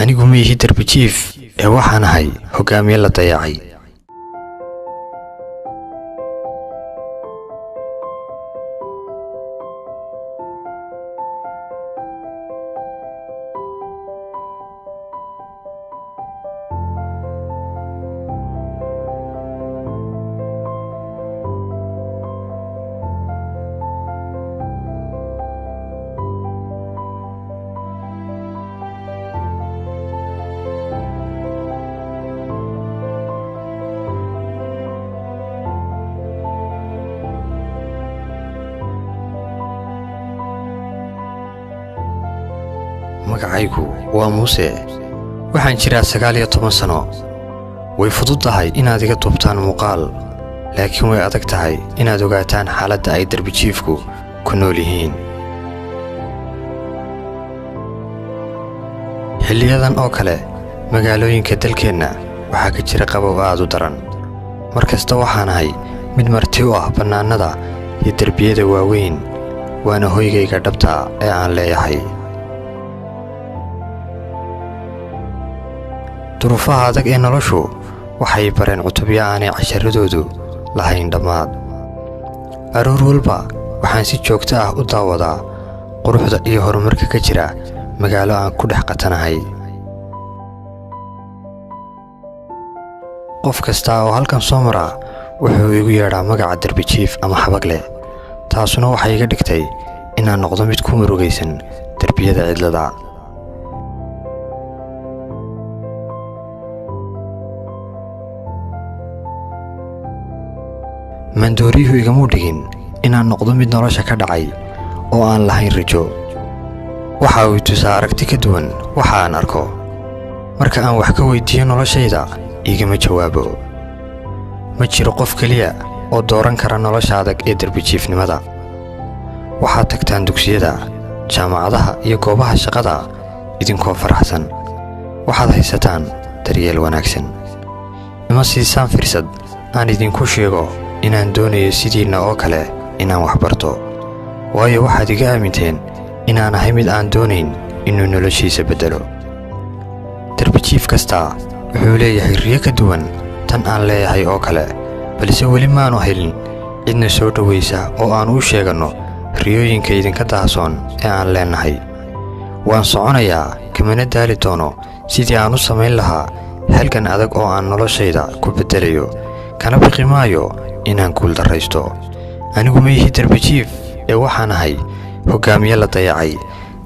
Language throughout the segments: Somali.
Anigu ma Ihi Darbijiif waxaan ahay hogaamiye la dayacay. Magacaygu waa Muuse. Waxaan jiraa 19 sano. Way fududahay inaad iga duubtaan muuqaal, laakiin way adag tahay inaad ogaataan xaaladda ay darbijiifku ku nool yihiin. Xilliyadan oo kale magaalooyinka dalkeenna waxaa ka jira qabow aad u daran. Markasta waxaan ahay mid marti u ah bannaanada iyo darbiyada waaweyn, waana hoygayga dhabta ee aan leeyahay. duruufaha adag ee noloshu waxay bareen cutubyo aanay casharadoodu lahayn dhammaad. aroor walba waxaan si joogto ah u daawadaa quruxda iyo horumarka ka jira magaalo aan ku dhex qatanahay. qof kasta oo halkan soo mara wuxuu igu yeedhaa magaca darbijiif ama xabagle. taasuna waxay iga dhigtay inaan noqdo mid ku murugaysan darbiyada cidlada. mandooriyuhu igama dhigin inaan noqdo mid nolosha ka dhacay oo aan lahayn rajo. waxa uu tusaa aragti ka duwan waxa aan arko. marka aan wax ka weydiiyo noloshayda igama jawaabo. ma jiro qof kaliya oo dooran kara nolosha adag ee darbijiifnimada. waxaad tagtaan dugsiyada, jaamacadaha iyo goobaha shaqada idinkoo faraxsan. waxaad haysataan daryeel wanaagsan. ima siisaan fursad aan idinku sheego inaan doonayo sidiina oo kale inaan wax barto, waayo waxaad iga aaminteen inaan ahay mid aan doonayn inuu noloshiisa bedelo. darbijiif kasta wuxuu leeyahay riyo ka duwan tan aan leeyahay oo kale, balse weli maanu helin cidna soo dhowaysa oo aan u sheegano riyooyinka idinka daahsoon ee aan leenahay. waan soconayaa kamana daali doono sidii aan u samayn lahaa halkan adag oo aan noloshayda ku bedelayo, kana baqi maayo inaan guul daraysto. anigu ma Ihi Darbijiif waxaan ahay hogaamiye la dayacay.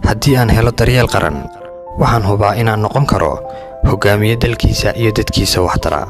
haddii aan helo daryeel qaran, waxaan hubaa inaan noqon karo hogaamiye dalkiisa iyo dadkiisa wax tara.